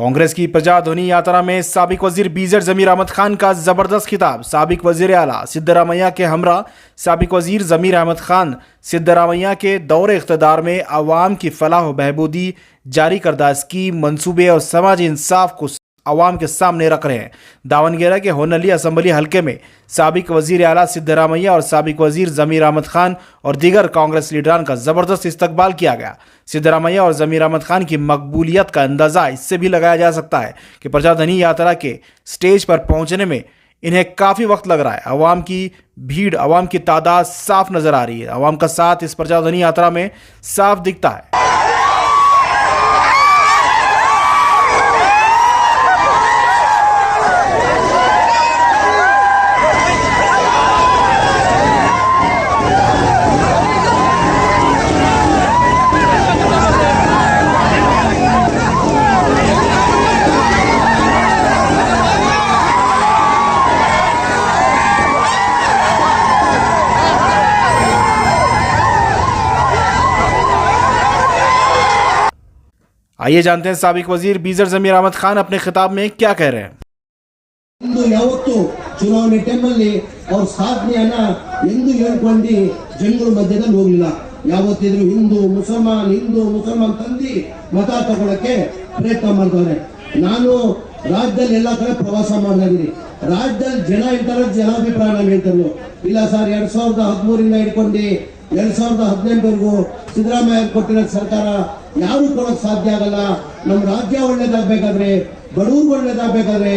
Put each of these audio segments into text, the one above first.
कांग्रेस की प्रजाध्वनि यात्रा में साबिक वजीर बीजेड जमीर अहमद खान का जबरदस्त खिताब। साबिक वजीर आला सिद्धरामैया के हमरा साबिक वजीर जमीर अहमद खान सिद्धरामैया के दौरे इख्तदार में अवाम की फलाह व बहबूदी, जारी करदा स्कीम, मनसूबे और समाजी इंसाफ को अवाम के सामने रख रहे हैं। दावनगेरा के होनली असम्बली हल्के में साबिक वजीर आला सिद्धरामैया और साबिक वजीर जमीर अहमद खान और दीगर कांग्रेस लीडरान का जबरदस्त इस्तकबाल किया गया। सिद्धरामैया और जमीर अहमद खान की मकबूलियत का अंदाजा इससे भी लगाया जा सकता है कि प्रजाधनी यात्रा के स्टेज पर पहुंचने में इन्हें काफी वक्त लग रहा है। अवाम की भीड़, अवाम की तादाद साफ नजर आ रही है। अवाम का साथ इस प्रजाधनी यात्रा में साफ दिखता है। आइए जानते हैं साबिक वजीर बीजेड जमीर अहमद खान अपने खिताब में क्या कह रहे हैं। ಚುನಾವಣೆ ಟೈಮಲ್ಲಿ ಅವ್ರ ಸಾಧನೆಯನ್ನ ಎಂದು ಹೇಳ್ಕೊಂಡು ಜನಗಳ ಮಧ್ಯದಲ್ಲಿ ಹೋಗಲಿಲ್ಲ। ಯಾವತ್ತಿದ್ರು ಹಿಂದೂ ಮುಸಲ್ಮಾನ್ ತಂದಿ ಮತ ತಗೊಳ್ಳಕ್ಕೆ ಪ್ರಯತ್ನ ಮಾಡ್ತಾರೆ। ನಾನು ರಾಜ್ಯದಲ್ಲಿ ಎಲ್ಲಾ ಕಡೆ ಪ್ರವಾಸ ಮಾಡಿದ್ದೀನಿ। ರಾಜ್ಯದಲ್ಲಿ ಜನ ಇರ್ತಾರೆ, ಜನಾಭಿಪ್ರಾಯ ಹೇಳ್ತಾರೆ, ಇಲ್ಲ ಸರ್ 2013 ಹಿಡ್ಕೊಂಡು 2018 ಸಿದ್ದರಾಮಯ್ಯ ಕೊಟ್ಟಿರೋ ಸರ್ಕಾರ ಯಾರು ಕೊಡೋಕೆ ಸಾಧ್ಯ ಆಗಲ್ಲ। ನಮ್ಮ ರಾಜ್ಯ ಒಳ್ಳೇದಾಗಬೇಕಾದ್ರೆ, ಬಡವರು ಒಳ್ಳೇದಾಗಬೇಕಾದ್ರೆ,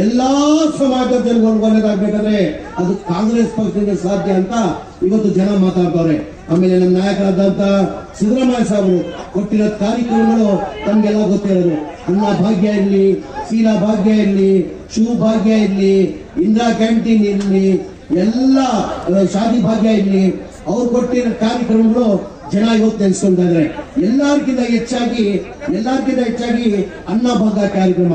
ಎಲ್ಲಾ ಸಮಾಜದ ಜನಗಳು ಒಳ್ಳೇದಾಗಬೇಕಾದ್ರೆ ಅದು ಕಾಂಗ್ರೆಸ್ ಪಕ್ಷದಿಂದ ಸಾಧ್ಯ ಅಂತ ಇವತ್ತು ಜನ ಮಾತಾಡ್ತಾರೆ। ಆಮೇಲೆ ನಮ್ಮ ನಾಯಕರಾದಂತ ಸಿದ್ದರಾಮಯ್ಯ ಸಾಹೇಬರು ಕೊಟ್ಟಿರೋ ಕಾರ್ಯಕ್ರಮಗಳು ನಮ್ಗೆಲ್ಲ ಗೊತ್ತಿರೋದು। ಅನ್ನ ಭಾಗ್ಯ ಇರಲಿ, ಶೀಲಾ ಭಾಗ್ಯ ಇರಲಿ, ಶಿವ ಭಾಗ್ಯ ಇರಲಿ, ಇಂದಿರಾ ಕ್ಯಾಂಟೀನ್ ಇರಲಿ, ಎಲ್ಲ ಶಾದಿ ಭಾಗ್ಯ ಇರಲಿ, ಅವ್ರು ಕೊಟ್ಟಿರೋ ಕಾರ್ಯಕ್ರಮಗಳು ಜನ ಇವತ್ತು ನೆನೆಸ್ಕೊಂತಾ ಇದ್ದಾರೆ। ಎಲ್ಲರಿಗಿಂತ ಹೆಚ್ಚಾಗಿ ಅನ್ನಭಾಗ್ಯ ಕಾರ್ಯಕ್ರಮ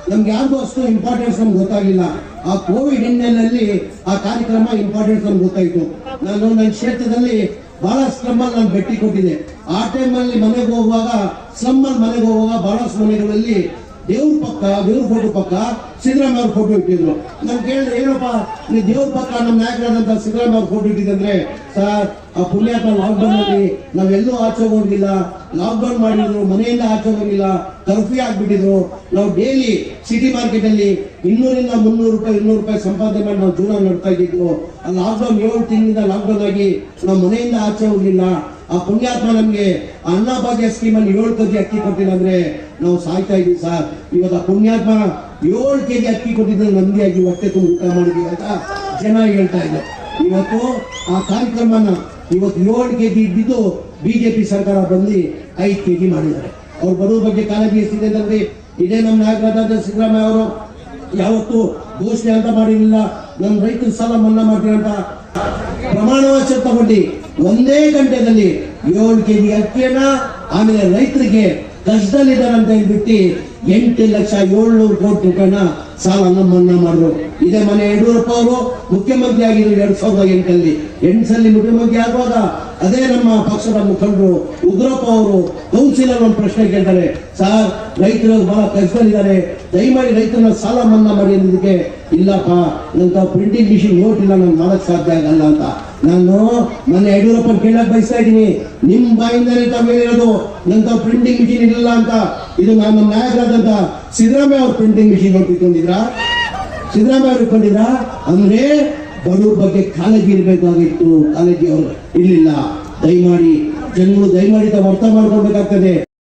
ನಮ್ಗೆ ಯಾರಿಗೂ ಅಷ್ಟು ಇಂಪಾರ್ಟೆನ್ಸ್ ನಮ್ಗೆ ಗೊತ್ತಾಗಿಲ್ಲ। ಆ ಕೋವಿಡ್ ಹಿನ್ನೆಲೆಯಲ್ಲಿ ಆ ಕಾರ್ಯಕ್ರಮ ಇಂಪಾರ್ಟೆನ್ಸ್ ನಮ್ಗೆ ಗೊತ್ತಾಯ್ತು। ನಾನು ನನ್ನ ಕ್ಷೇತ್ರದಲ್ಲಿ ಬಹಳ ಸ್ಲಮ್ಮಲ್ಲಿ ನಾನು ಭೇಟಿ ಕೊಟ್ಟಿದ್ದೆ। ಆ ಟೈಮಲ್ಲಿ ಮನೆಗೆ ಹೋಗುವಾಗ ಬಹಳಷ್ಟು ಮನೆಗಳಲ್ಲಿ ದೇವ್ರ ಫೋಟೋ ಪಕ್ಕ ಸಿದ್ದರಾಮಯ್ಯ ಅವ್ರ ಫೋಟೋ ಇಟ್ಟಿದ್ರು। ನಾನು ಕೇಳಿದ್ರೆ, ಏನಪ್ಪ ನೀವು ದೇವ್ರ ಪಕ್ಕ ನಮ್ಮ ನಾಯಕರಾದಂತ ಸಿದ್ದರಾಮಯ್ಯ ಅವ್ರ ಫೋಟೋ ಇಟ್ಟಿದ್ರೆ, ಸರ್ ಆ ಪುಣ್ಯಾತ್ಮ ಲಾಕ್ಡೌನ್ ಅಲ್ಲಿ ನಾವೆಲ್ಲೂ ಆಚೆ ಹೋಗಿಲ್ಲ, ಲಾಕ್ಡೌನ್ ಮಾಡಿದ್ರು, ಮನೆಯಿಂದ ಆಚೆ ಹೋಗಿಲ್ಲ, ಕರ್ಫ್ಯೂ ಆಗ್ಬಿಟ್ಟಿದ್ರು। ನಾವು ಡೈಲಿ ಸಿಟಿ ಮಾರ್ಕೆಟ್ ಅಲ್ಲಿ 200 ರೂಪಾಯಿ ಸಂಪಾದನೆ ಮಾಡಿ ನಾವು ಜೀವನ ನಡೆಸ್ತಾ ಇದ್ದಿದ್ವು। ಆ ಲಾಕ್ಡೌನ್ 7 ತಿಂಗಳಿಂದ ಲಾಕ್ಡೌನ್ ಆಗಿ ನಾವು ಮನೆಯಿಂದ ಆಚೆ ಹೋಗ್ಲಿಲ್ಲ। ಆ ಪುಣ್ಯಾತ್ಮ ನಮ್ಗೆ ಅನ್ನಭಾಗ್ಯ ಸ್ಕೀಮ್ ಅಲ್ಲಿ 7 ಕೆಜಿ ಅಕ್ಕಿ ಕೊಟ್ಟಿಲ್ಲ ಅಂದ್ರೆ ನಾವು ಸಾಯ್ತಾ ಇದೀವಿ ಸರ್। ಇವತ್ತು ಪುಣ್ಯಾತ್ಮ 7 ಕೆಜಿ ಅಕ್ಕಿ ಕೊಟ್ಟಿದ್ರೆ ನಮ್ದಿಯಾಗಿ ಹೊಟ್ಟೆ ತುಂಬ ಊಟ ಮಾಡಿದೀವಿ ಅಂತ ಜನ ಹೇಳ್ತಾ ಇದ್ದಾರೆ। ಇವತ್ತು ಆ ಕಾರ್ಯಕ್ರಮನ 7 ಕೆಜಿ ಇದ್ದಿದ್ದು ಬಿಜೆಪಿ ಸರ್ಕಾರ ಬಂದು 5 ಕೆಜಿ ಮಾಡಿದ್ದಾರೆ। ಅವ್ರು ಬಡವರ ಬಗ್ಗೆ ಕಾಳಜಿ ಎಷ್ಟಿದೆ ಅಂದ್ರೆ, ಇದೇ ನಮ್ಮ ನಾಯಕರಾದ ಸಿದ್ದರಾಮಯ್ಯ ಅವರು ಯಾವತ್ತು ಘೋಷಣೆ ಅಂತ ಮಾಡಿರಲಿಲ್ಲ, ನಮ್ಮ ರೈತರ ಸಾಲ ಮನ್ನಾ ಮಾಡ್ತೀವಿ ಅಂತ ಪ್ರಮಾಣ ವಚನ ತಗೊಂಡು ಒಂದೇ ಗಂಟೆದಲ್ಲಿ 7 ಕೆಜಿ ಅಕ್ಕಿಯನ್ನ, ಆಮೇಲೆ ರೈತರಿಗೆ ಕಷ್ಟದಲ್ಲಿದ್ದಾರೆ ಅಂತ ಹೇಳ್ಬಿಟ್ಟು 8,700,000 ಕೋಟಿ ರೂಪಾಯಿನ ಸಾಲ ಮನ್ನಾ ಮಾಡಿದ್ರು। ಇದೇ ಮನೆ ಯಡಿಯೂರಪ್ಪ ಅವರು ಮುಖ್ಯಮಂತ್ರಿ ಆಗಿದ್ರು 2008 8 ಮುಖ್ಯಮಂತ್ರಿ ಆಗುವಾಗ ಅದೇ ನಮ್ಮ ಪಕ್ಷದ ಮುಖಂಡರು ಉಗ್ರಪ್ಪ ಅವರು ಕೌನ್ಸಿಲರ್ ಒಂದು ಪ್ರಶ್ನೆ ಕೇಳ್ತಾರೆ, ಸರ್ ರೈತರು ಬಹಳ ಕಷ್ಟದಲ್ಲಿದ್ದಾರೆ, ದಯಮಾಡಿ ರೈತರನ್ನ ಸಾಲ ಮನ್ನಾ ಮಾಡಿ ಅನ್ನೋದಕ್ಕೆ, ಇಲ್ಲಪ್ಪ ನಂತ ಪ್ರಿಂಟಿಂಗ್ ಮಿಷಿನ್ ನೋಟ್ ಇಲ್ಲ, ನಾನು ಮಾಡಕ್ ಸಾಧ್ಯ ಆಗಲ್ಲ ಅಂತ। ನಾನು ನನ್ನ ಯಡಿಯೂರಪ್ಪ ಕೇಳಕ್ ಬಯಸ್ತಾ ಇದ್ದೀನಿ, ನಿಮ್ ಬಾಯಿಂದಾನೆ ತಾವು ಹೇಳಿರೋದು ನಂತ ಪ್ರಿಂಟಿಂಗ್ ಮಿಷಿನ್ ಇರಲಿಲ್ಲ ಅಂತ। ಇದು ನಮ್ಮ ನಾಯಕರಾದಂತ ಸಿದ್ದರಾಮಯ್ಯ ಅವ್ರ ಪ್ರಿಂಟಿಂಗ್ ಮಿಷಿನ್ ನೋಟ್ ಇಟ್ಕೊಂಡಿದ್ರ ಅಂದ್ರೆ ಬಡವ್ರ ಬಗ್ಗೆ ಕಾಳಜಿ ಇರಬೇಕಾಗಿತ್ತು, ಕಾಳಜಿ ಅವರು ಇರ್ಲಿಲ್ಲ। ದಯಮಾಡಿ ಜನಗಳು ತಾವು ಅರ್ಥ ಮಾಡ್ಕೊಳ್ಬೇಕಾಗ್ತದೆ।